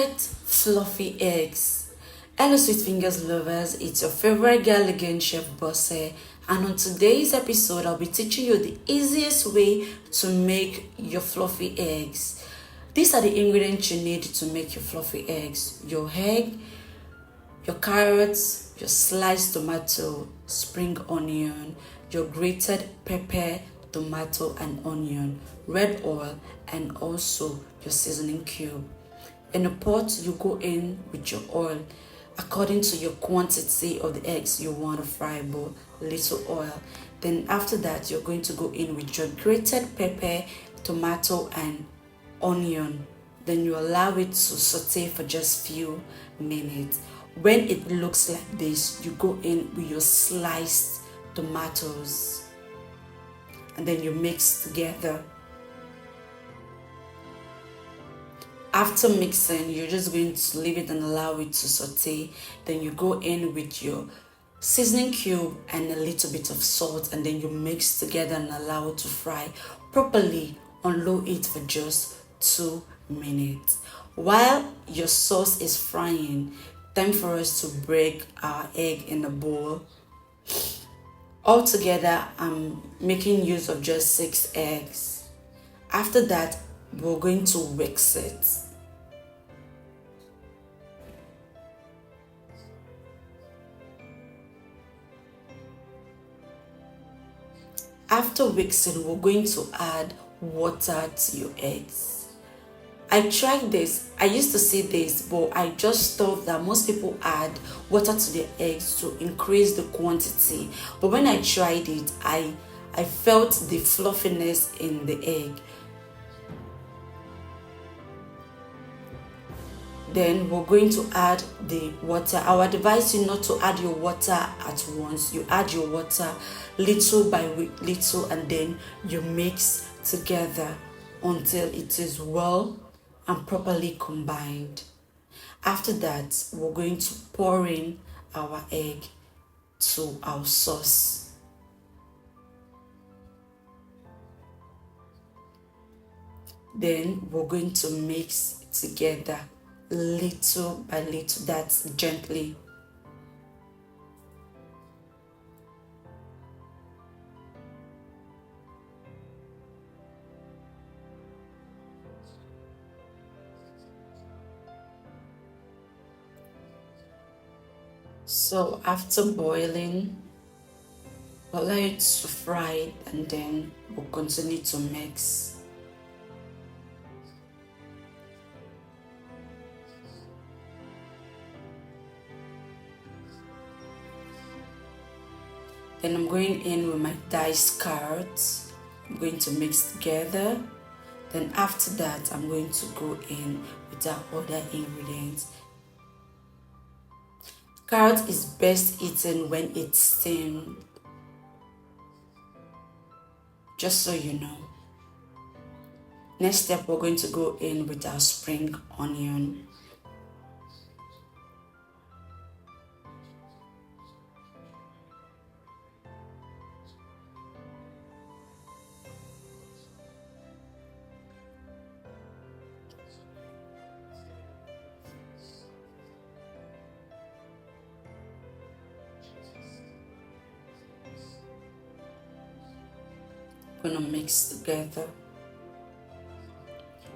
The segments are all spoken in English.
Grated fluffy eggs. Hello sweet fingers lovers, it's your favorite girl again, Chef Bosse, and on today's episode I'll be teaching you the easiest way to make your fluffy eggs. These are the ingredients you need to make your fluffy eggs: your egg, your carrots, your sliced tomato, spring onion, your grated pepper, tomato and onion, red oil, and also your seasoning cube. In a pot, you go in with your oil according to your quantity of the eggs you want to fry, but little oil. Then after that, you're going to go in with your grated pepper, tomato and onion. Then you allow it to saute for just few minutes. When it looks like this, you go in with your sliced tomatoes and then you mix together. After mixing, you're just going to leave it and allow it to saute. Then you go in with your seasoning cube and a little bit of salt, and then you mix together and allow it to fry properly on low heat for just 2 minutes. While your sauce is frying, time for us to break our egg in a bowl. Altogether, I'm making use of just 6 eggs. After that, we're going to whisk it. After whixing, we're going to add water to your eggs. I tried this. I used to see this, but I just thought that most people add water to their eggs to increase the quantity. But when I tried it, I felt the fluffiness in the egg. Then we're going to add the water. I would advise you not to add your water at once. You add your water little by little and then you mix together until it is well and properly combined. After that, we're going to pour in our egg to our sauce. Then we're going to mix together little by little, that's gently. So after boiling, we'll allow it to fry and then we'll continue to mix. Then I'm going in with my diced carrots. I'm going to mix together. Then after that, I'm going to go in with our other ingredients. Carrot is best eaten when it's steamed. Just so you know. Next step, we're going to go in with our spring onion. Gonna mix together.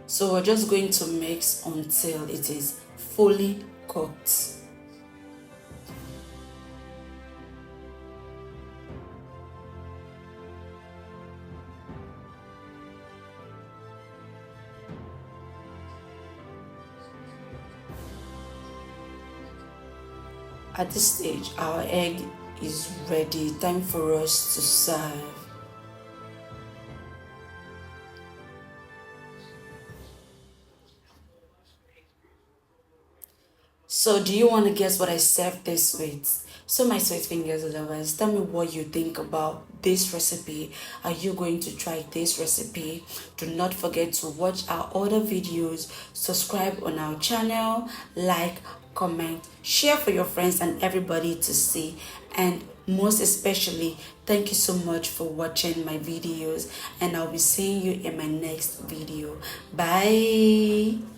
So we're just going to mix until it is fully cooked. At this stage, our egg is ready. Time for us to serve. So do you want to guess what I served this with? So my sweet fingers lovers, tell me what you think about this recipe. Are you going to try this recipe? Do not forget to watch our other videos, subscribe on our channel, like, comment, share for your friends and everybody to see. And most especially, thank you so much for watching my videos, and I'll be seeing you in my next video. Bye.